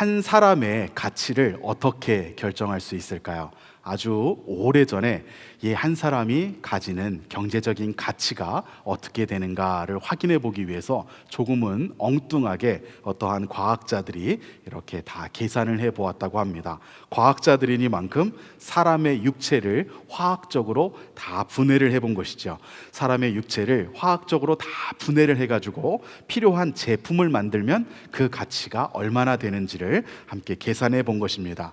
한 사람의 가치를 어떻게 결정할 수 있을까요? 아주 오래전에 이 한 사람이 가지는 경제적인 가치가 어떻게 되는가를 확인해 보기 위해서 조금은 엉뚱하게 어떠한 과학자들이 이렇게 다 계산을 해 보았다고 합니다. 과학자들이니만큼 사람의 육체를 화학적으로 다 분해를 해본 것이죠. 사람의 육체를 화학적으로 다 분해를 해가지고 필요한 제품을 만들면 그 가치가 얼마나 되는지를 함께 계산해 본 것입니다.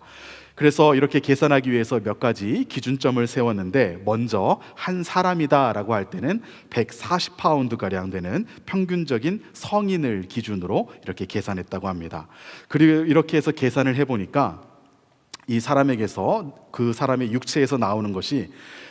그래서 이렇게 계산하기 위해서 몇 가지 기준점을 세웠는데, 먼저 한 사람이다라고 할 때는 140파운드가량 되는 평균적인 성인을 기준으로 이렇게 계산했다고 합니다. 그리고 이렇게 해서 계산을 해보니까 이 사람에게서, 그 사람의 육체에서 나오는 것이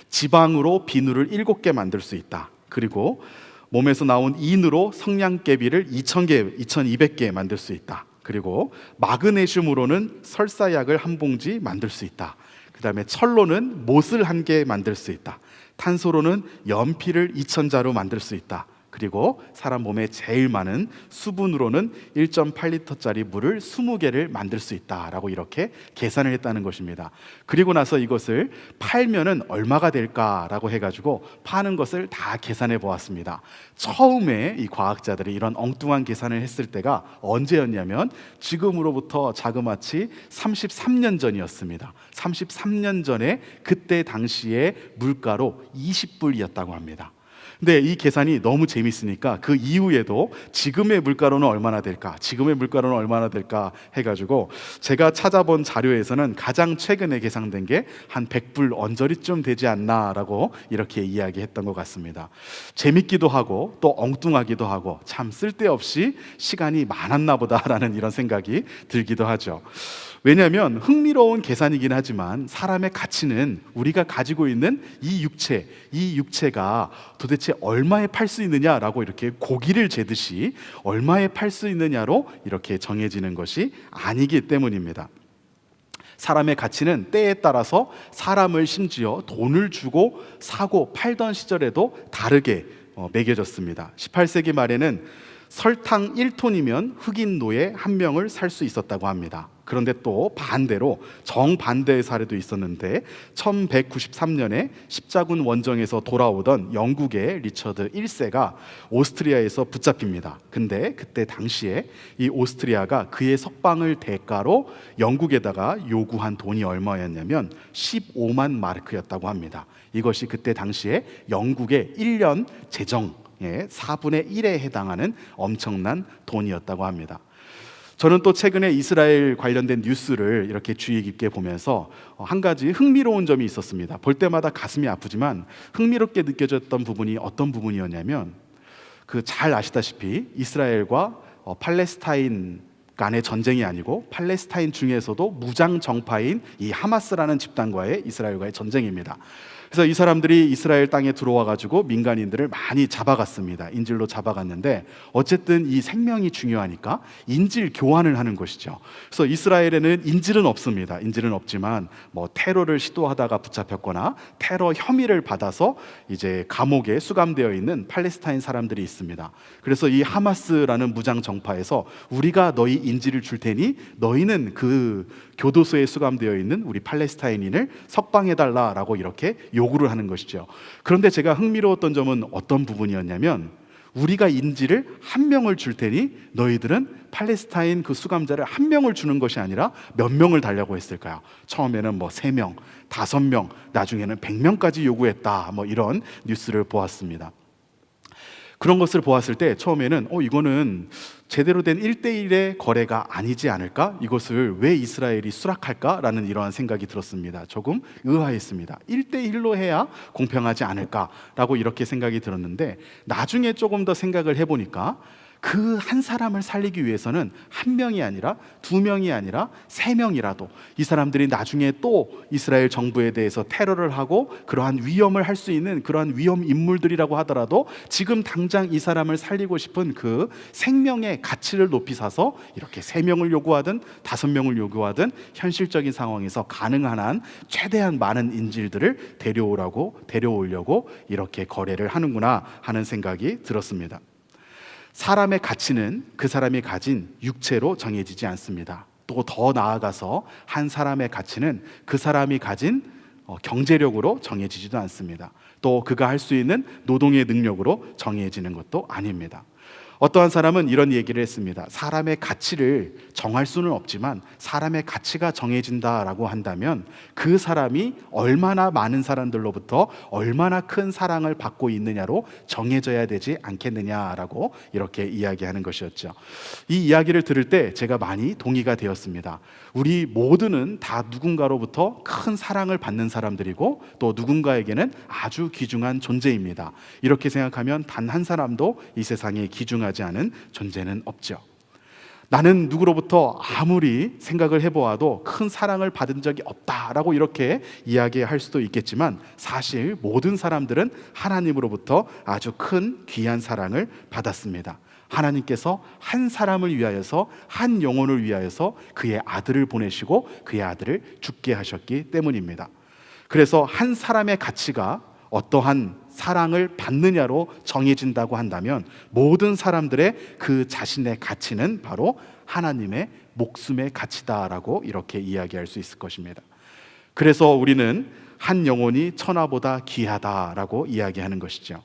지방으로 비누를 7개 만들 수 있다. 그리고 몸에서 나온 인으로 성냥개비를 2000개, 2200개 만들 수 있다. 그리고 마그네슘으로는 설사약을 한 봉지 만들 수 있다. 그 다음에 철로는 못을 1개 만들 수 있다. 탄소로는 연필을 2000자루 만들 수 있다. 그리고 사람 몸에 제일 많은 수분으로는 1.8리터짜리 물을 20개를 만들 수 있다라고 이렇게 계산을 했다는 것입니다. 그리고 나서 이것을 팔면은 얼마가 될까라고 해가지고 파는 것을 다 계산해 보았습니다. 처음에 이 과학자들이 이런 엉뚱한 계산을 했을 때가 언제였냐면 지금으로부터 자그마치 33년 전이었습니다. 33년 전에 그때 당시에 물가로 20불이었다고 합니다. 근데 이 계산이 너무 재밌으니까 그 이후에도 지금의 물가로는 얼마나 될까, 지금의 물가로는 얼마나 될까 해가지고 제가 찾아본 자료에서는 가장 최근에 계산된 게 한 100불 언저리쯤 되지 않나라고 이렇게 이야기했던 것 같습니다. 재밌기도 하고 또 엉뚱하기도 하고 참 쓸데없이 시간이 많았나 보다라는 이런 생각이 들기도 하죠. 왜냐하면 흥미로운 계산이긴 하지만 사람의 가치는 우리가 가지고 있는 이 육체가 도대체 얼마에 팔 수 있느냐라고, 이렇게 고기를 재듯이 얼마에 팔 수 있느냐로 이렇게 정해지는 것이 아니기 때문입니다. 사람의 가치는 때에 따라서 사람을 심지어 돈을 주고 사고 팔던 시절에도 다르게 매겨졌습니다. 18세기 말에는 설탕 1톤이면 흑인 노예 1명을 살 수 있었다고 합니다. 그런데 또 반대로 정반대의 사례도 있었는데 1193년에 십자군 원정에서 돌아오던 영국의 리처드 1세가 오스트리아에서 붙잡힙니다. 근데 그때 당시에 이 오스트리아가 그의 석방을 대가로 영국에다가 요구한 돈이 얼마였냐면 15만 마르크였다고 합니다. 이것이 그때 당시에 영국의 1년 재정 4분의 1에 해당하는 엄청난 돈이었다고 합니다. 저는 또 최근에 이스라엘 관련된 뉴스를 이렇게 주의 깊게 보면서 한 가지 흥미로운 점이 있었습니다. 볼 때마다 가슴이 아프지만 흥미롭게 느껴졌던 부분이 어떤 부분이었냐면, 잘 아시다시피 이스라엘과 팔레스타인 간의 전쟁이 아니고 팔레스타인 중에서도 무장 정파인 이 하마스라는 집단과의 이스라엘과의 전쟁입니다. 그래서 이 사람들이 이스라엘 땅에 들어와 가지고 민간인들을 많이 잡아갔습니다. 인질로 잡아갔는데 어쨌든 이 생명이 중요하니까 인질 교환을 하는 것이죠. 그래서 이스라엘에는 인질은 없습니다. 인질은 없지만 테러를 시도하다가 붙잡혔거나 테러 혐의를 받아서 이제 감옥에 수감되어 있는 팔레스타인 사람들이 있습니다. 그래서 이 하마스라는 무장 정파에서 우리가 너희 인질을 줄 테니 너희는 그 교도소에 수감되어 있는 우리 팔레스타인인을 석방해달라라고 이렇게 요구를 하는 것이죠. 그런데 제가 흥미로웠던 점은 어떤 부분이었냐면, 우리가 인질을 1명을 줄 테니 너희들은 팔레스타인 그 수감자를 1명을 주는 것이 아니라 몇 명을 달라고 했을까요? 처음에는 3명, 5명, 나중에는 100명까지 요구했다, 이런 뉴스를 보았습니다. 그런 것을 보았을 때 처음에는 이거는 제대로 된 1대1의 거래가 아니지 않을까? 이것을 왜 이스라엘이 수락할까? 라는 이러한 생각이 들었습니다. 조금 의아했습니다. 1대1로 해야 공평하지 않을까라고 이렇게 생각이 들었는데, 나중에 조금 더 생각을 해보니까 그 한 사람을 살리기 위해서는 1명이 아니라 2명이 아니라 3명이라도 이 사람들이 나중에 또 이스라엘 정부에 대해서 테러를 하고 그러한 위험을 할 수 있는 그러한 위험 인물들이라고 하더라도 지금 당장 이 사람을 살리고 싶은 그 생명의 가치를 높이 사서 이렇게 3명을 요구하든 5명을 요구하든 현실적인 상황에서 가능한 한 최대한 많은 인질들을 데려오려고 이렇게 거래를 하는구나 하는 생각이 들었습니다. 사람의 가치는 그 사람이 가진 육체로 정해지지 않습니다. 또 더 나아가서 한 사람의 가치는 그 사람이 가진 경제력으로 정해지지도 않습니다. 또 그가 할 수 있는 노동의 능력으로 정해지는 것도 아닙니다. 어떠한 사람은 이런 얘기를 했습니다. 사람의 가치를 정할 수는 없지만 사람의 가치가 정해진다라고 한다면 그 사람이 얼마나 많은 사람들로부터 얼마나 큰 사랑을 받고 있느냐로 정해져야 되지 않겠느냐라고 이렇게 이야기하는 것이었죠. 이 이야기를 들을 때 제가 많이 동의가 되었습니다. 우리 모두는 다 누군가로부터 큰 사랑을 받는 사람들이고 또 누군가에게는 아주 귀중한 존재입니다. 이렇게 생각하면 단 한 사람도 이 세상에 귀중하지 않은 존재는 없죠. 나는 누구로부터 아무리 생각을 해보아도 큰 사랑을 받은 적이 없다라고 이렇게 이야기할 수도 있겠지만 사실 모든 사람들은 하나님으로부터 아주 큰 귀한 사랑을 받았습니다. 하나님께서 한 사람을 위하여서, 한 영혼을 위하여서 그의 아들을 보내시고 그의 아들을 죽게 하셨기 때문입니다. 그래서 한 사람의 가치가 어떠한 사랑을 받느냐로 정해진다고 한다면 모든 사람들의 그 자신의 가치는 바로 하나님의 목숨의 가치다라고 이렇게 이야기할 수 있을 것입니다. 그래서 우리는 한 영혼이 천하보다 귀하다라고 이야기하는 것이죠.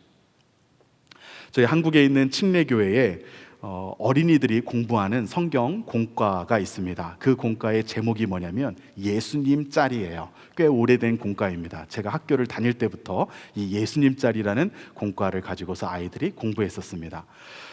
저희 한국에 있는 침례교회에 어린이들이 공부하는 성경 공과가 있습니다. 그 공과의 제목이 뭐냐면 예수님 짤이에요. 꽤 오래된 공과입니다. 제가 학교를 다닐 때부터 이 예수님 짤이라는 공과를 가지고서 아이들이 공부했었습니다.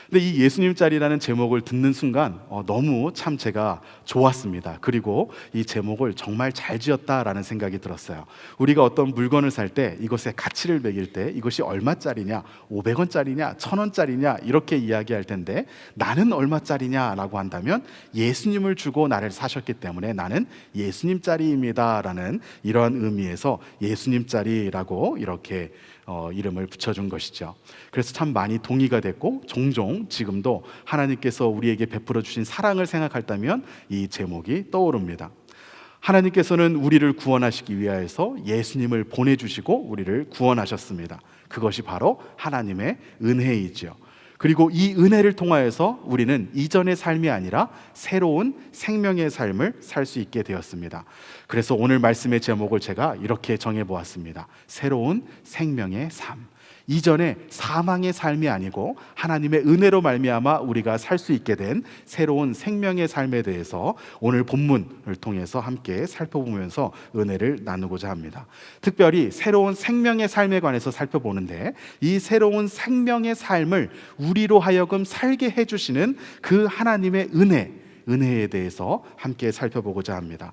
근데 이 예수님 짤이라는 제목을 듣는 순간 너무 참 제가 좋았습니다. 그리고 이 제목을 정말 잘 지었다라는 생각이 들었어요. 우리가 어떤 물건을 살 때 이것의 가치를 매길 때 이것이 얼마짜리냐, 500원짜리냐, 1000원짜리냐 이렇게 이야기할 텐데 나는 얼마짜리냐라고 한다면 예수님을 주고 나를 사셨기 때문에 나는 예수님 짤입니다 라는 이러한 의미에서 예수님 짤이라고 이렇게 이름을 붙여준 것이죠. 그래서 참 많이 동의가 됐고 종종 지금도 하나님께서 우리에게 베풀어 주신 사랑을 생각한다면 이 제목이 떠오릅니다. 하나님께서는 우리를 구원하시기 위하여서 예수님을 보내주시고 우리를 구원하셨습니다. 그것이 바로 하나님의 은혜이지요. 그리고 이 은혜를 통하여서 우리는 이전의 삶이 아니라 새로운 생명의 삶을 살 수 있게 되었습니다. 그래서 오늘 말씀의 제목을 제가 이렇게 정해보았습니다. 새로운 생명의 삶. 이전에 사망의 삶이 아니고 하나님의 은혜로 말미암아 우리가 살 수 있게 된 새로운 생명의 삶에 대해서 오늘 본문을 통해서 함께 살펴보면서 은혜를 나누고자 합니다. 특별히 새로운 생명의 삶에 관해서 살펴보는데 이 새로운 생명의 삶을 우리로 하여금 살게 해주시는 그 하나님의 은혜에 대해서 함께 살펴보고자 합니다.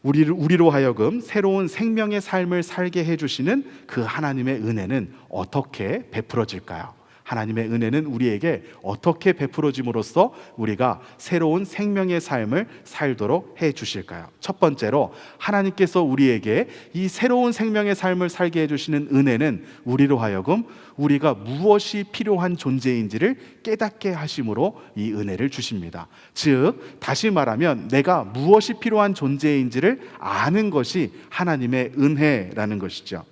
우리로 하여금 새로운 생명의 삶을 살게 해주시는 그 하나님의 은혜는 어떻게 베풀어질까요? 하나님의 은혜는 우리에게 어떻게 베풀어짐으로써 우리가 새로운 생명의 삶을 살도록 해주실까요? 첫 번째로 하나님께서 우리에게 이 새로운 생명의 삶을 살게 해주시는 은혜는 우리로 하여금 우리가 무엇이 필요한 존재인지를 깨닫게 하심으로 이 은혜를 주십니다. 즉 다시 말하면 내가 무엇이 필요한 존재인지를 아는 것이 하나님의 은혜라는 것이죠.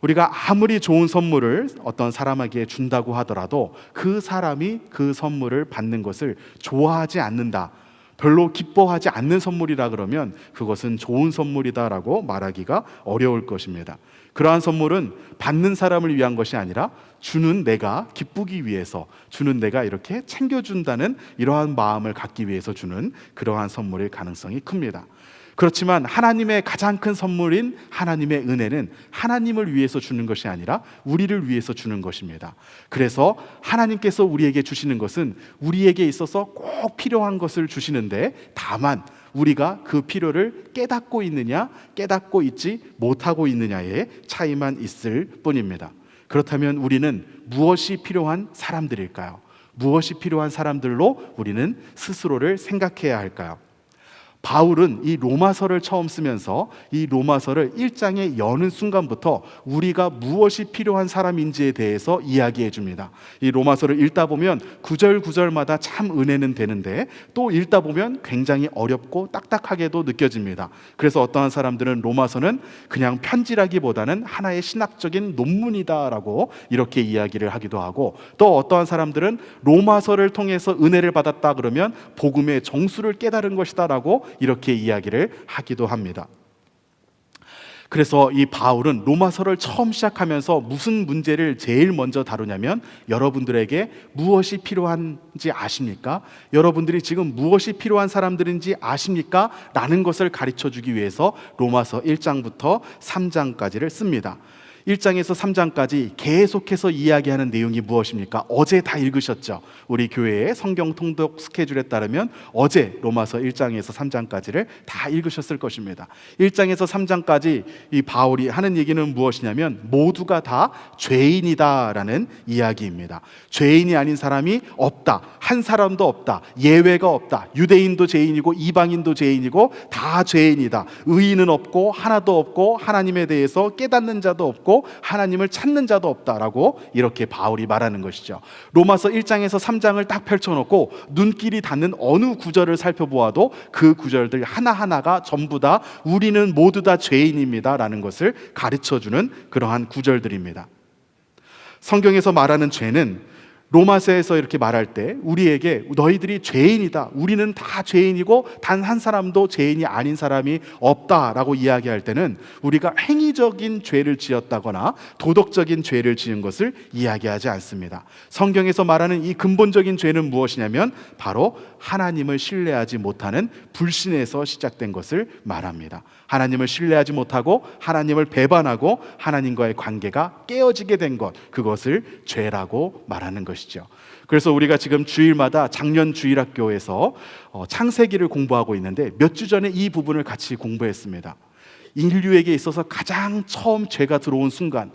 우리가 아무리 좋은 선물을 어떤 사람에게 준다고 하더라도 그 사람이 그 선물을 받는 것을 좋아하지 않는다, 별로 기뻐하지 않는 선물이라 그러면 그것은 좋은 선물이다라고 말하기가 어려울 것입니다. 그러한 선물은 받는 사람을 위한 것이 아니라 주는 내가 기쁘기 위해서, 주는 내가 이렇게 챙겨준다는 이러한 마음을 갖기 위해서 주는 그러한 선물일 가능성이 큽니다. 그렇지만 하나님의 가장 큰 선물인 하나님의 은혜는 하나님을 위해서 주는 것이 아니라 우리를 위해서 주는 것입니다. 그래서 하나님께서 우리에게 주시는 것은 우리에게 있어서 꼭 필요한 것을 주시는데 다만 우리가 그 필요를 깨닫고 있느냐, 깨닫고 있지 못하고 있느냐의 차이만 있을 뿐입니다. 그렇다면 우리는 무엇이 필요한 사람들일까요? 무엇이 필요한 사람들로 우리는 스스로를 생각해야 할까요? 바울은 이 로마서를 처음 쓰면서 이 로마서를 1장에 여는 순간부터 우리가 무엇이 필요한 사람인지에 대해서 이야기해 줍니다. 이 로마서를 읽다 보면 구절 구절마다 참 은혜는 되는데 또 읽다 보면 굉장히 어렵고 딱딱하게도 느껴집니다. 그래서 어떠한 사람들은 로마서는 그냥 편지라기보다는 하나의 신학적인 논문이다라고 이렇게 이야기를 하기도 하고, 또 어떠한 사람들은 로마서를 통해서 은혜를 받았다 그러면 복음의 정수를 깨달은 것이다라고 이렇게 이야기를 하기도 합니다. 그래서 이 바울은 로마서를 처음 시작하면서 무슨 문제를 제일 먼저 다루냐면, 여러분들에게 무엇이 필요한지 아십니까? 여러분들이 지금 무엇이 필요한 사람들인지 아십니까? 라는 것을 가르쳐주기 위해서 로마서 1장부터 3장까지를 씁니다. 1장에서 3장까지 계속해서 이야기하는 내용이 무엇입니까? 어제 다 읽으셨죠? 우리 교회의 성경 통독 스케줄에 따르면 어제 로마서 1장에서 3장까지를 다 읽으셨을 것입니다. 1장에서 3장까지 이 바울이 하는 얘기는 무엇이냐면 모두가 다 죄인이다라는 이야기입니다. 죄인이 아닌 사람이 없다. 한 사람도 없다. 예외가 없다. 유대인도 죄인이고 이방인도 죄인이고 다 죄인이다. 의인은 없고 하나도 없고 하나님에 대해서 깨닫는 자도 없고 하나님을 찾는 자도 없다라고 이렇게 바울이 말하는 것이죠. 로마서 1장에서 3장을 딱 펼쳐놓고 눈길이 닿는 어느 구절을 살펴보아도 그 구절들 하나하나가 전부 다 우리는 모두 다 죄인입니다 라는 것을 가르쳐주는 그러한 구절들입니다. 성경에서 말하는 죄는 로마서에서 이렇게 말할 때 우리에게 너희들이 죄인이다, 우리는 다 죄인이고 단 한 사람도 죄인이 아닌 사람이 없다라고 이야기할 때는 우리가 행위적인 죄를 지었다거나 도덕적인 죄를 지은 것을 이야기하지 않습니다. 성경에서 말하는 이 근본적인 죄는 무엇이냐면 바로 하나님을 신뢰하지 못하는 불신에서 시작된 것을 말합니다. 하나님을 신뢰하지 못하고 하나님을 배반하고 하나님과의 관계가 깨어지게 된 것, 그것을 죄라고 말하는 것이죠. 그래서 우리가 지금 주일마다 작년 주일학교에서 창세기를 공부하고 있는데 몇 주 전에 이 부분을 같이 공부했습니다. 인류에게 있어서 가장 처음 죄가 들어온 순간,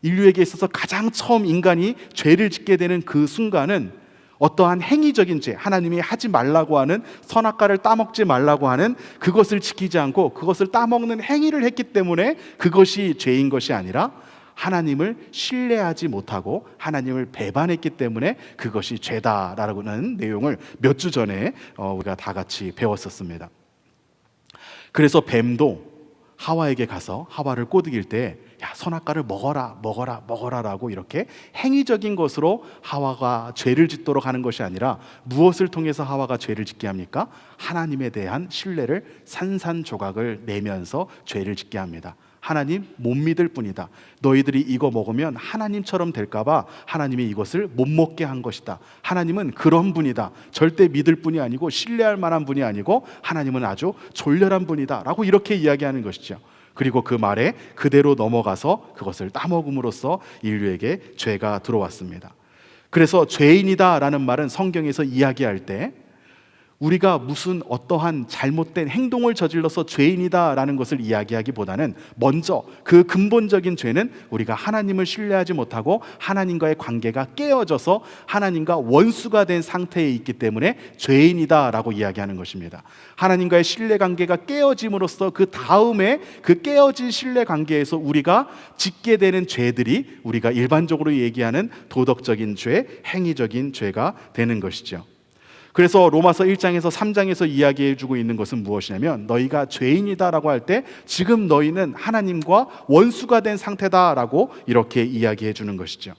인류에게 있어서 가장 처음 인간이 죄를 짓게 되는 그 순간은 어떠한 행위적인 죄, 하나님이 하지 말라고 하는 선악과를 따먹지 말라고 하는 그것을 지키지 않고 그것을 따먹는 행위를 했기 때문에 그것이 죄인 것이 아니라 하나님을 신뢰하지 못하고 하나님을 배반했기 때문에 그것이 죄다라는 내용을 몇 주 전에 우리가 다 같이 배웠었습니다. 그래서 뱀도 하와에게 가서 하와를 꼬드길 때 야, 선악과를 먹어라 라고 이렇게 행위적인 것으로 하와가 죄를 짓도록 하는 것이 아니라 무엇을 통해서 하와가 죄를 짓게 합니까? 하나님에 대한 신뢰를 산산조각을 내면서 죄를 짓게 합니다. 하나님 못 믿을 뿐이다. 너희들이 이거 먹으면 하나님처럼 될까봐 하나님이 이것을 못 먹게 한 것이다. 하나님은 그런 분이다. 절대 믿을 분이 아니고 신뢰할 만한 분이 아니고 하나님은 아주 졸렬한 분이다 라고 이렇게 이야기하는 것이죠. 그리고 그 말에 그대로 넘어가서 그것을 따먹음으로써 인류에게 죄가 들어왔습니다. 그래서 죄인이다 라는 말은 성경에서 이야기할 때 우리가 무슨 어떠한 잘못된 행동을 저질러서 죄인이다라는 것을 이야기하기보다는 먼저 그 근본적인 죄는 우리가 하나님을 신뢰하지 못하고 하나님과의 관계가 깨어져서 하나님과 원수가 된 상태에 있기 때문에 죄인이다라고 이야기하는 것입니다. 하나님과의 신뢰관계가 깨어짐으로써 그 다음에 그 깨어진 신뢰관계에서 우리가 짓게 되는 죄들이 우리가 일반적으로 얘기하는 도덕적인 죄, 행위적인 죄가 되는 것이죠. 그래서 로마서 1장에서 3장에서 이야기해 주고 있는 것은 무엇이냐면 너희가 죄인이다라고 할 때 지금 너희는 하나님과 원수가 된 상태다라고 이렇게 이야기해 주는 것이죠.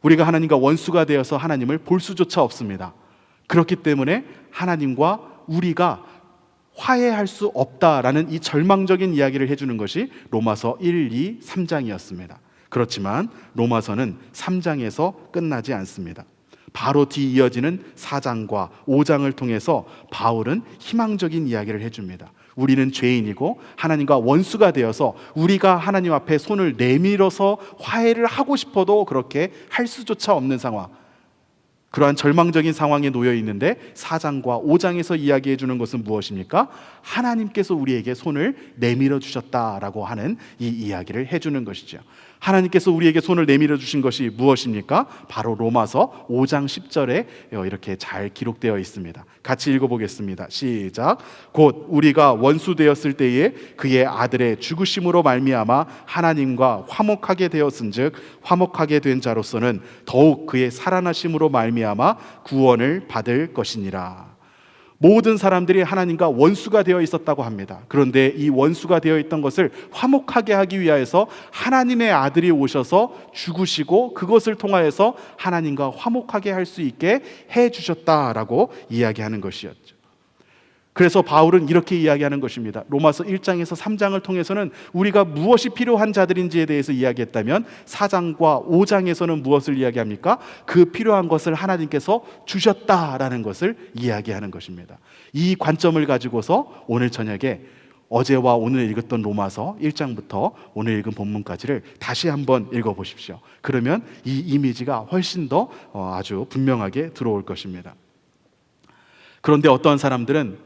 우리가 하나님과 원수가 되어서 하나님을 볼 수조차 없습니다. 그렇기 때문에 하나님과 우리가 화해할 수 없다라는 이 절망적인 이야기를 해주는 것이 로마서 1, 2, 3장이었습니다. 그렇지만 로마서는 3장에서 끝나지 않습니다. 바로 뒤 이어지는 4장과 5장을 통해서 바울은 희망적인 이야기를 해줍니다. 우리는 죄인이고 하나님과 원수가 되어서 우리가 하나님 앞에 손을 내밀어서 화해를 하고 싶어도 그렇게 할 수조차 없는 상황, 그러한 절망적인 상황에 놓여 있는데 4장과 5장에서 이야기해 주는 것은 무엇입니까? 하나님께서 우리에게 손을 내밀어 주셨다라고 하는 이 이야기를 해주는 것이죠. 하나님께서 우리에게 손을 내밀어 주신 것이 무엇입니까? 바로 로마서 5장 10절에 이렇게 잘 기록되어 있습니다. 같이 읽어보겠습니다. 시작. 곧 우리가 원수 되었을 때에 그의 아들의 죽으심으로 말미암아 하나님과 화목하게 되었은즉 화목하게 된 자로서는 더욱 그의 살아나심으로 말미암아 구원을 받을 것이니라. 모든 사람들이 하나님과 원수가 되어 있었다고 합니다. 그런데 이 원수가 되어 있던 것을 화목하게 하기 위하여서 하나님의 아들이 오셔서 죽으시고 그것을 통하여서 하나님과 화목하게 할 수 있게 해 주셨다라고 이야기하는 것이었죠. 그래서 바울은 이렇게 이야기하는 것입니다. 로마서 1장에서 3장을 통해서는 우리가 무엇이 필요한 자들인지에 대해서 이야기했다면 4장과 5장에서는 무엇을 이야기합니까? 그 필요한 것을 하나님께서 주셨다라는 것을 이야기하는 것입니다. 이 관점을 가지고서 오늘 저녁에 어제와 오늘 읽었던 로마서 1장부터 오늘 읽은 본문까지를 다시 한번 읽어보십시오. 그러면 이 이미지가 훨씬 더 아주 분명하게 들어올 것입니다. 그런데 어떠한 사람들은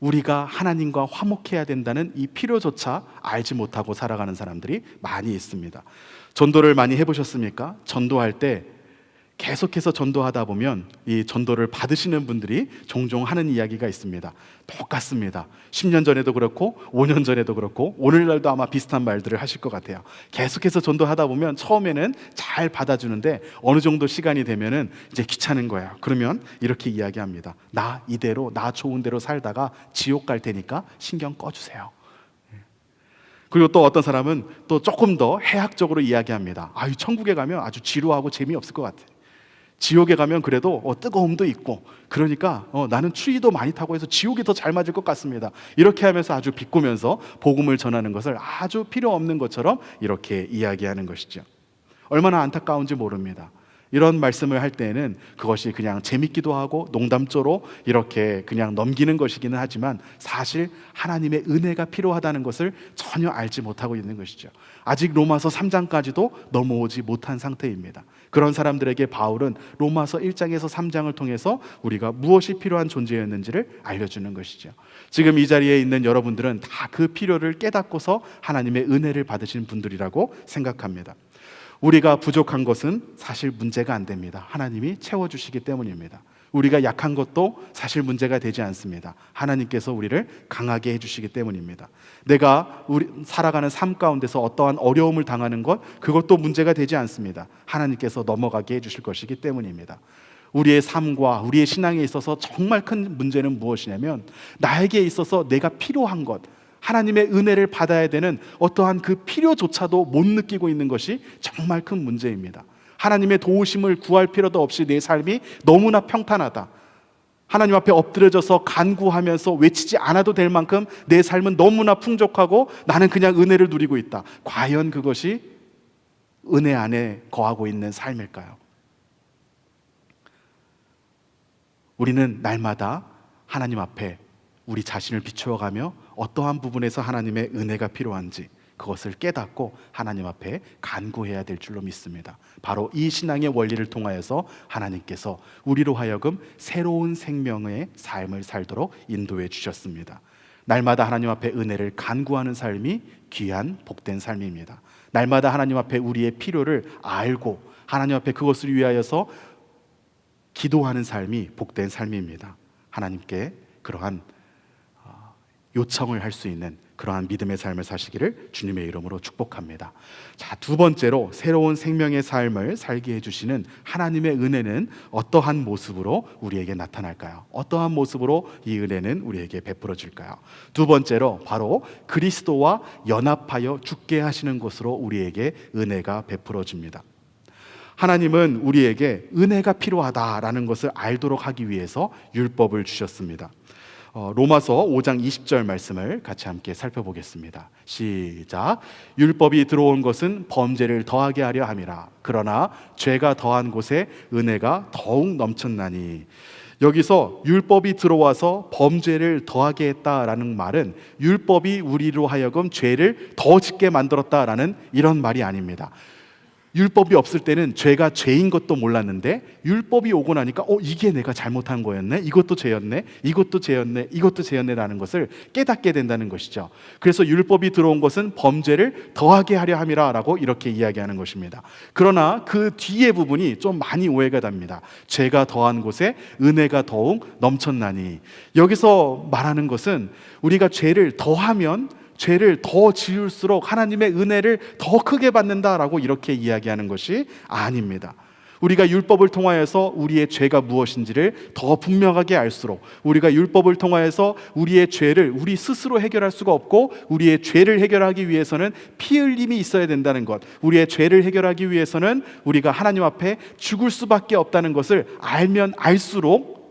우리가 하나님과 화목해야 된다는 이 필요조차 알지 못하고 살아가는 사람들이 많이 있습니다. 전도를 많이 해보셨습니까? 전도할 때 계속해서 전도하다 보면 이 전도를 받으시는 분들이 종종 하는 이야기가 있습니다. 똑같습니다. 10년 전에도 그렇고 5년 전에도 그렇고 오늘날도 아마 비슷한 말들을 하실 것 같아요. 계속해서 전도하다 보면 처음에는 잘 받아주는데 어느 정도 시간이 되면은 이제 귀찮은 거야. 그러면 이렇게 이야기합니다. 나 이대로 나 좋은 대로 살다가 지옥 갈 테니까 신경 꺼주세요. 그리고 또 어떤 사람은 또 조금 더 해학적으로 이야기합니다. 천국에 가면 아주 지루하고 재미없을 것 같아. 지옥에 가면 그래도 뜨거움도 있고 그러니까 나는 추위도 많이 타고 해서 지옥이 더 잘 맞을 것 같습니다. 이렇게 하면서 아주 비꼬면서 복음을 전하는 것을 아주 필요 없는 것처럼 이렇게 이야기하는 것이죠. 얼마나 안타까운지 모릅니다. 이런 말씀을 할 때에는 그것이 그냥 재밌기도 하고 농담조로 이렇게 그냥 넘기는 것이기는 하지만 사실 하나님의 은혜가 필요하다는 것을 전혀 알지 못하고 있는 것이죠. 아직 로마서 3장까지도 넘어오지 못한 상태입니다. 그런 사람들에게 바울은 로마서 1장에서 3장을 통해서 우리가 무엇이 필요한 존재였는지를 알려주는 것이죠. 지금 이 자리에 있는 여러분들은 다 그 필요를 깨닫고서 하나님의 은혜를 받으신 분들이라고 생각합니다. 우리가 부족한 것은 사실 문제가 안 됩니다. 하나님이 채워주시기 때문입니다. 우리가 약한 것도 사실 문제가 되지 않습니다. 하나님께서 우리를 강하게 해주시기 때문입니다. 내가 살아가는 삶 가운데서 어떠한 어려움을 당하는 것, 그것도 문제가 되지 않습니다. 하나님께서 넘어가게 해주실 것이기 때문입니다. 우리의 삶과 우리의 신앙에 있어서 정말 큰 문제는 무엇이냐면 나에게 있어서 내가 필요한 것, 하나님의 은혜를 받아야 되는 어떠한 그 필요조차도 못 느끼고 있는 것이 정말 큰 문제입니다. 하나님의 도우심을 구할 필요도 없이 내 삶이 너무나 평탄하다. 하나님 앞에 엎드려져서 간구하면서 외치지 않아도 될 만큼 내 삶은 너무나 풍족하고 나는 그냥 은혜를 누리고 있다. 과연 그것이 은혜 안에 거하고 있는 삶일까요? 우리는 날마다 하나님 앞에 우리 자신을 비추어가며 어떠한 부분에서 하나님의 은혜가 필요한지 그것을 깨닫고 하나님 앞에 간구해야 될 줄로 믿습니다. 바로 이 신앙의 원리를 통하여서 하나님께서 우리로 하여금 새로운 생명의 삶을 살도록 인도해 주셨습니다. 날마다 하나님 앞에 은혜를 간구하는 삶이 귀한 복된 삶입니다. 날마다 하나님 앞에 우리의 필요를 알고 하나님 앞에 그것을 위하여서 기도하는 삶이 복된 삶입니다. 하나님께 그러한 요청을 할 수 있는 그러한 믿음의 삶을 사시기를 주님의 이름으로 축복합니다. 자, 두 번째로 새로운 생명의 삶을 살게 해주시는 하나님의 은혜는 어떠한 모습으로 우리에게 나타날까요? 어떠한 모습으로 이 은혜는 우리에게 베풀어질까요? 두 번째로 바로 그리스도와 연합하여 죽게 하시는 것으로 우리에게 은혜가 베풀어집니다. 하나님은 우리에게 은혜가 필요하다라는 것을 알도록 하기 위해서 율법을 주셨습니다. 로마서 5장 20절 말씀을 같이 함께 살펴보겠습니다. 시작. 율법이 들어온 것은 범죄를 더하게 하려 함이라. 그러나 죄가 더한 곳에 은혜가 더욱 넘쳤나니. 여기서 율법이 들어와서 범죄를 더하게 했다라는 말은 율법이 우리로 하여금 죄를 더 짓게 만들었다라는 이런 말이 아닙니다. 율법이 없을 때는 죄가 죄인 것도 몰랐는데 율법이 오고 나니까 이게 내가 잘못한 거였네, 이것도 죄였네, 이것도 죄였네, 이것도 죄였네라는 것을 깨닫게 된다는 것이죠. 그래서 율법이 들어온 것은 범죄를 더하게 하려 함이라 라고 이렇게 이야기하는 것입니다. 그러나 그 뒤에 부분이 좀 많이 오해가 됩니다. 죄가 더한 곳에 은혜가 더욱 넘쳤나니. 여기서 말하는 것은 우리가 죄를 더하면 죄를 더 지을수록 하나님의 은혜를 더 크게 받는다라고 이렇게 이야기하는 것이 아닙니다. 우리가 율법을 통하여서 우리의 죄가 무엇인지를 더 분명하게 알수록, 우리가 율법을 통하여서 우리의 죄를 우리 스스로 해결할 수가 없고 우리의 죄를 해결하기 위해서는 피 흘림이 있어야 된다는 것, 우리의 죄를 해결하기 위해서는 우리가 하나님 앞에 죽을 수밖에 없다는 것을 알면 알수록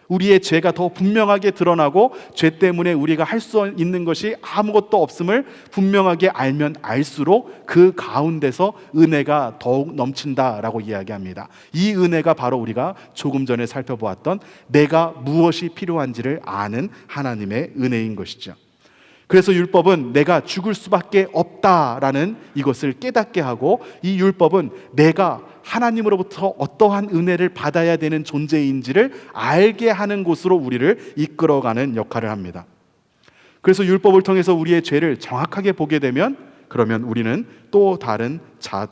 우리의 죄가 더 분명하게 드러나고 죄 때문에 우리가 할 수 있는 것이 아무것도 없음을 분명하게 알면 알수록 그 가운데서 은혜가 더욱 넘친다라고 이야기합니다. 이 은혜가 바로 우리가 조금 전에 살펴보았던 내가 무엇이 필요한지를 아는 하나님의 은혜인 것이죠. 그래서 율법은 내가 죽을 수밖에 없다라는 이것을 깨닫게 하고, 이 율법은 내가 하나님으로부터 어떠한 은혜를 받아야 되는 존재인지를 알게 하는 곳으로 우리를 이끌어가는 역할을 합니다. 그래서 율법을 통해서 우리의 죄를 정확하게 보게 되면, 그러면 우리는 또 다른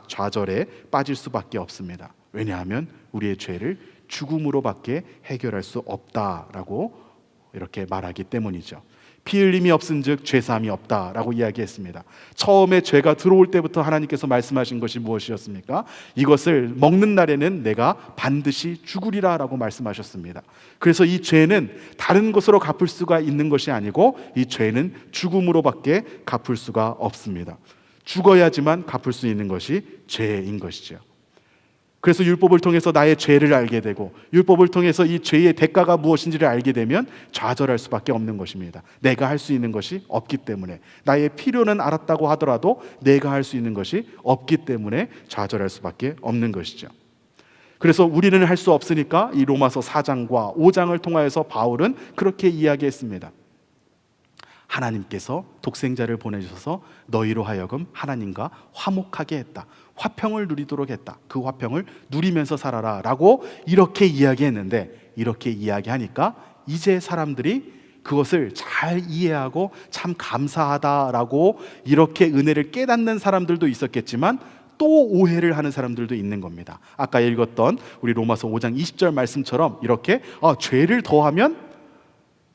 좌절에 빠질 수밖에 없습니다. 왜냐하면 우리의 죄를 죽음으로밖에 해결할 수 없다라고 이렇게 말하기 때문이죠. 피 흘림이 없은즉 죄사함이 없다라고 이야기했습니다. 처음에 죄가 들어올 때부터 하나님께서 말씀하신 것이 무엇이었습니까? 이것을 먹는 날에는 내가 반드시 죽으리라 라고 말씀하셨습니다. 그래서 이 죄는 다른 것으로 갚을 수가 있는 것이 아니고, 이 죄는 죽음으로밖에 갚을 수가 없습니다. 죽어야지만 갚을 수 있는 것이 죄인 것이죠. 그래서 율법을 통해서 나의 죄를 알게 되고, 율법을 통해서 이 죄의 대가가 무엇인지를 알게 되면 좌절할 수밖에 없는 것입니다. 내가 할 수 있는 것이 없기 때문에, 나의 필요는 알았다고 하더라도 내가 할 수 있는 것이 없기 때문에 좌절할 수밖에 없는 것이죠. 그래서 우리는 할 수 없으니까 이 로마서 4장과 5장을 통하여서 바울은 그렇게 이야기했습니다. 하나님께서 독생자를 보내주셔서 너희로 하여금 하나님과 화목하게 했다. 화평을 누리도록 했다. 그 화평을 누리면서 살아라 라고 이렇게 이야기했는데, 이렇게 이야기하니까 이제 사람들이 그것을 잘 이해하고 참 감사하다라고 이렇게 은혜를 깨닫는 사람들도 있었겠지만, 또 오해를 하는 사람들도 있는 겁니다. 아까 읽었던 우리 로마서 5장 20절 말씀처럼 이렇게 죄를 더하면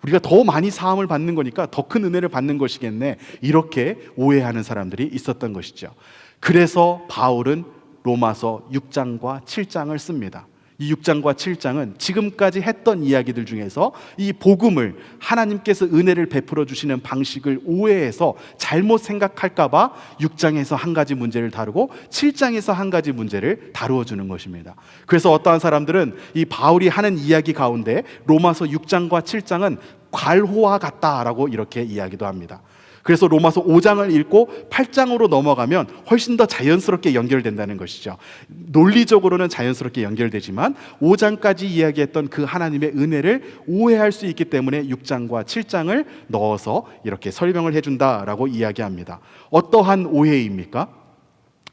우리가 더 많이 사함을 받는 거니까 더 큰 은혜를 받는 것이겠네, 이렇게 오해하는 사람들이 있었던 것이죠. 그래서 바울은 로마서 6장과 7장을 씁니다. 이 6장과 7장은 지금까지 했던 이야기들 중에서 이 복음을, 하나님께서 은혜를 베풀어 주시는 방식을 오해해서 잘못 생각할까 봐 6장에서 한 가지 문제를 다루고 7장에서 한 가지 문제를 다루어 주는 것입니다. 그래서 어떠한 사람들은 이 바울이 하는 이야기 가운데 로마서 6장과 7장은 괄호와 같다라고 이렇게 이야기도 합니다. 그래서 로마서 5장을 읽고 8장으로 넘어가면 훨씬 더 자연스럽게 연결된다는 것이죠. 논리적으로는 자연스럽게 연결되지만 5장까지 이야기했던 그 하나님의 은혜를 오해할 수 있기 때문에 6장과 7장을 넣어서 이렇게 설명을 해준다라고 이야기합니다. 어떠한 오해입니까?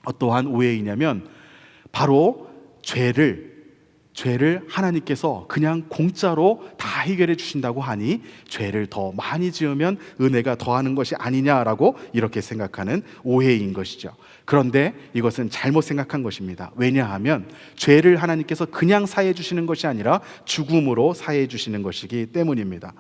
어떠한 오해이냐면 바로 죄를 하나님께서 그냥 공짜로 다 해결해 주신다고 하니 죄를 더 많이 지으면 은혜가 더하는 것이 아니냐라고 이렇게 생각하는 오해인 것이죠. 그런데 이것은 잘못 생각한 것입니다. 왜냐하면 죄를 하나님께서 그냥 사해 주시는 것이 아니라 죽음으로 사해 주시는 것이기 때문입니다.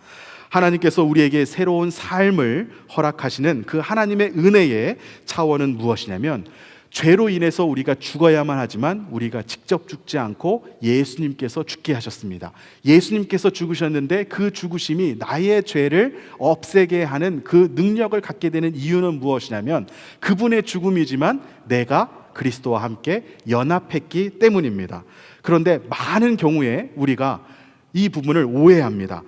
하나님께서 우리에게 새로운 삶을 허락하시는 그 하나님의 은혜의 차원은 무엇이냐면, 죄로 인해서 우리가 죽어야만 하지만 우리가 직접 죽지 않고 예수님께서 죽게 하셨습니다. 예수님께서 죽으셨는데 그 죽으심이 나의 죄를 없애게 하는 그 능력을 갖게 되는 이유는 무엇이냐면, 그분의 죽음이지만 내가 그리스도와 함께 연합했기 때문입니다. 그런데 많은 경우에 우리가 이 부분을 오해합니다.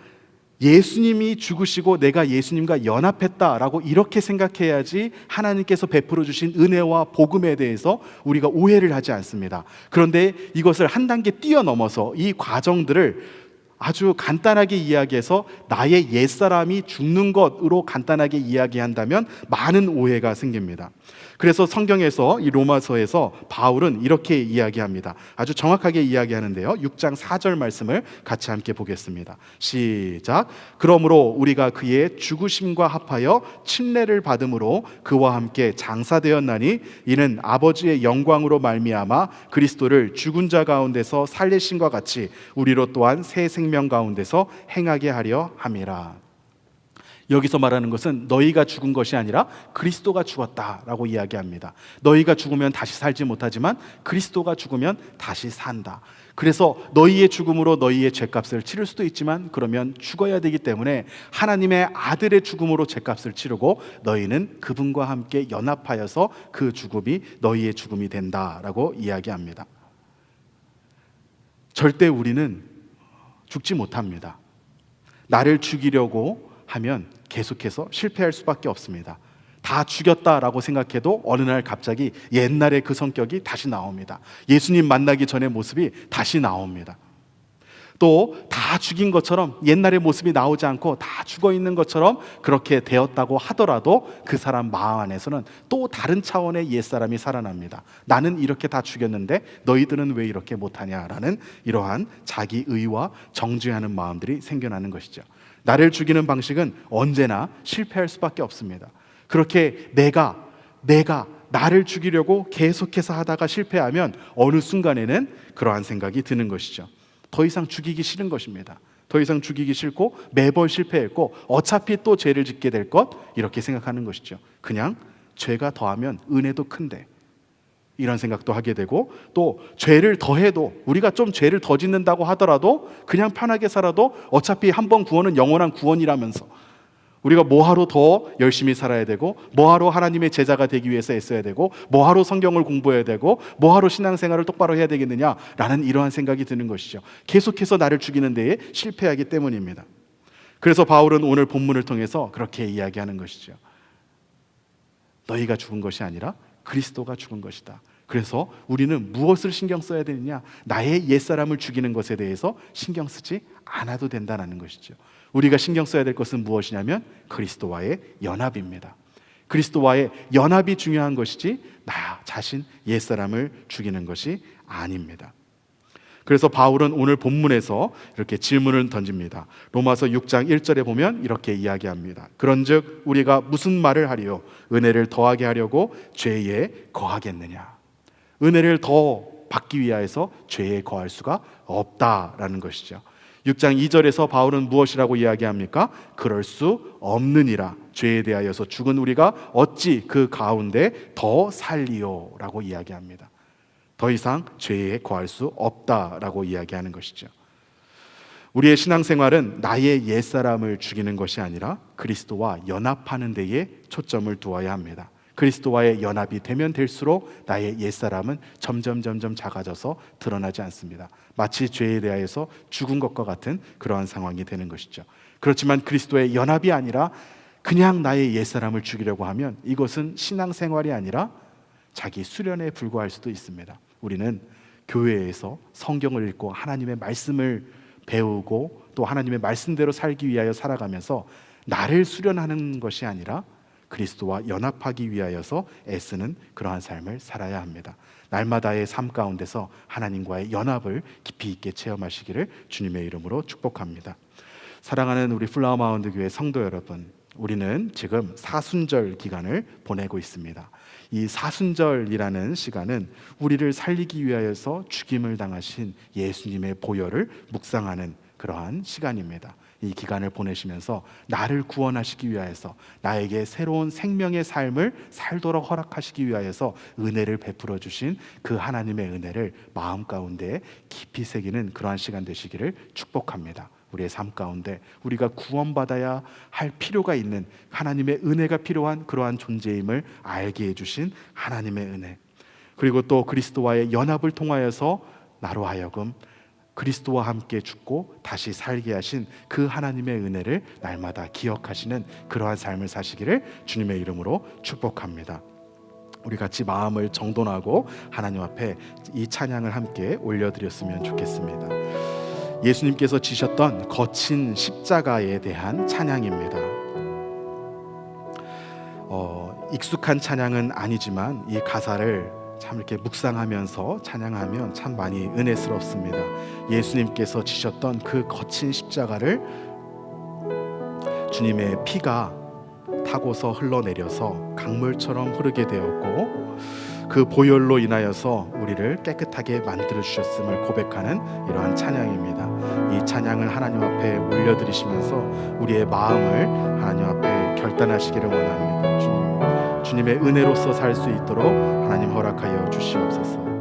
예수님이 죽으시고 내가 예수님과 연합했다라고 이렇게 생각해야지 하나님께서 베풀어 주신 은혜와 복음에 대해서 우리가 오해를 하지 않습니다. 그런데 이것을 한 단계 뛰어넘어서 이 과정들을 아주 간단하게 이야기해서 나의 옛사람이 죽는 것으로 간단하게 이야기한다면 많은 오해가 생깁니다. 그래서 성경에서 이 로마서에서 바울은 이렇게 이야기합니다. 아주 정확하게 이야기하는데요. 6장 4절 말씀을 같이 함께 보겠습니다. 시작. 그러므로 우리가 그의 죽으심과 합하여 침례를 받음으로 그와 함께 장사되었나니 이는 아버지의 영광으로 말미암아 그리스도를 죽은 자 가운데서 살리신과 같이 우리로 또한 새 생명 가운데서 행하게 하려 함이라. 여기서 말하는 것은 너희가 죽은 것이 아니라 그리스도가 죽었다라고 이야기합니다. 너희가 죽으면 다시 살지 못하지만 그리스도가 죽으면 다시 산다. 그래서 너희의 죽음으로 너희의 죄값을 치를 수도 있지만 그러면 죽어야 되기 때문에 하나님의 아들의 죽음으로 죄값을 치르고 너희는 그분과 함께 연합하여서 그 죽음이 너희의 죽음이 된다라고 이야기합니다. 절대 우리는 죽지 못합니다. 나를 죽이려고 하면 계속해서 실패할 수밖에 없습니다. 다 죽였다라고 생각해도 어느 날 갑자기 옛날의 그 성격이 다시 나옵니다. 예수님 만나기 전의 모습이 다시 나옵니다. 또 다 죽인 것처럼 옛날의 모습이 나오지 않고 다 죽어 있는 것처럼 그렇게 되었다고 하더라도 그 사람 마음 안에서는 또 다른 차원의 옛사람이 살아납니다. 나는 이렇게 다 죽였는데 너희들은 왜 이렇게 못하냐라는 이러한 자기 의와 정죄하는 마음들이 생겨나는 것이죠. 나를 죽이는 방식은 언제나 실패할 수밖에 없습니다. 그렇게 내가 나를 죽이려고 계속해서 하다가 실패하면 어느 순간에는 그러한 생각이 드는 것이죠. 더 이상 죽이기 싫은 것입니다. 더 이상 죽이기 싫고 매번 실패했고 어차피 또 죄를 짓게 될 것, 이렇게 생각하는 것이죠. 그냥 죄가 더하면 은혜도 큰데, 이런 생각도 하게 되고, 또 죄를 더해도, 우리가 좀 죄를 더 짓는다고 하더라도 그냥 편하게 살아도 어차피 한 번 구원은 영원한 구원이라면서 우리가 뭐하러 더 열심히 살아야 되고, 뭐하러 하나님의 제자가 되기 위해서 애써야 되고, 뭐하러 성경을 공부해야 되고, 뭐하러 신앙생활을 똑바로 해야 되겠느냐라는 이러한 생각이 드는 것이죠. 계속해서 나를 죽이는 데에 실패하기 때문입니다. 그래서 바울은 오늘 본문을 통해서 그렇게 이야기하는 것이죠. 너희가 죽은 것이 아니라 그리스도가 죽은 것이다. 그래서 우리는 무엇을 신경 써야 되느냐? 나의 옛사람을 죽이는 것에 대해서 신경 쓰지 않아도 된다는 것이죠. 우리가 신경 써야 될 것은 무엇이냐면 그리스도와의 연합입니다. 그리스도와의 연합이 중요한 것이지 나 자신 옛사람을 죽이는 것이 아닙니다. 그래서 바울은 오늘 본문에서 이렇게 질문을 던집니다. 로마서 6장 1절에 보면 이렇게 이야기합니다. 그런즉 우리가 무슨 말을 하리요? 은혜를 더하게 하려고 죄에 거하겠느냐? 은혜를 더 받기 위하여서 죄에 거할 수가 없다라는 것이죠. 6장 2절에서 바울은 무엇이라고 이야기합니까? 그럴 수 없느니라. 죄에 대하여서 죽은 우리가 어찌 그 가운데 더 살리요? 라고 이야기합니다. 더 이상 죄에 거할 수 없다라고 이야기하는 것이죠. 우리의 신앙생활은 나의 옛사람을 죽이는 것이 아니라 그리스도와 연합하는 데에 초점을 두어야 합니다. 그리스도와의 연합이 되면 될수록 나의 옛사람은 점점 작아져서 드러나지 않습니다. 마치 죄에 대하여서 죽은 것과 같은 그러한 상황이 되는 것이죠. 그렇지만 그리스도의 연합이 아니라 그냥 나의 옛사람을 죽이려고 하면 이것은 신앙생활이 아니라 자기 수련에 불과할 수도 있습니다. 우리는 교회에서 성경을 읽고 하나님의 말씀을 배우고 또 하나님의 말씀대로 살기 위하여 살아가면서 나를 수련하는 것이 아니라 그리스도와 연합하기 위하여서 애쓰는 그러한 삶을 살아야 합니다. 날마다의 삶 가운데서 하나님과의 연합을 깊이 있게 체험하시기를 주님의 이름으로 축복합니다. 사랑하는 우리 플라워마운드 교회 성도 여러분, 우리는 지금 사순절 기간을 보내고 있습니다. 이 사순절이라는 시간은 우리를 살리기 위하여서 죽임을 당하신 예수님의 보혈을 묵상하는 그러한 시간입니다. 이 기간을 보내시면서 나를 구원하시기 위하여서 나에게 새로운 생명의 삶을 살도록 허락하시기 위하여서 은혜를 베풀어 주신 그 하나님의 은혜를 마음 가운데 깊이 새기는 그러한 시간 되시기를 축복합니다. 우리의 삶 가운데 우리가 구원받아야 할 필요가 있는 하나님의 은혜가 필요한 그러한 존재임을 알게 해주신 하나님의 은혜, 그리고 또 그리스도와의 연합을 통하여서 나로 하여금 그리스도와 함께 죽고 다시 살게 하신 그 하나님의 은혜를 날마다 기억하시는 그러한 삶을 사시기를 주님의 이름으로 축복합니다. 우리 같이 마음을 정돈하고 하나님 앞에 이 찬양을 함께 올려드렸으면 좋겠습니다. 예수님께서 지셨던 거친 십자가에 대한 찬양입니다. 익숙한 찬양은 아니지만 이 가사를 참 이렇게 묵상하면서 찬양하면 참 많이 은혜스럽습니다. 예수님께서 지셨던 그 거친 십자가를 주님의 피가 타고서 흘러내려서 강물처럼 흐르게 되었고 그 보혈로 인하여서 우리를 깨끗하게 만들어 주셨음을 고백하는 이러한 찬양입니다. 이 찬양을 하나님 앞에 올려드리시면서 우리의 마음을 하나님 앞에 결단하시기를 원합니다. 주님의 은혜로서 살 수 있도록 하나님 허락하여 주시옵소서.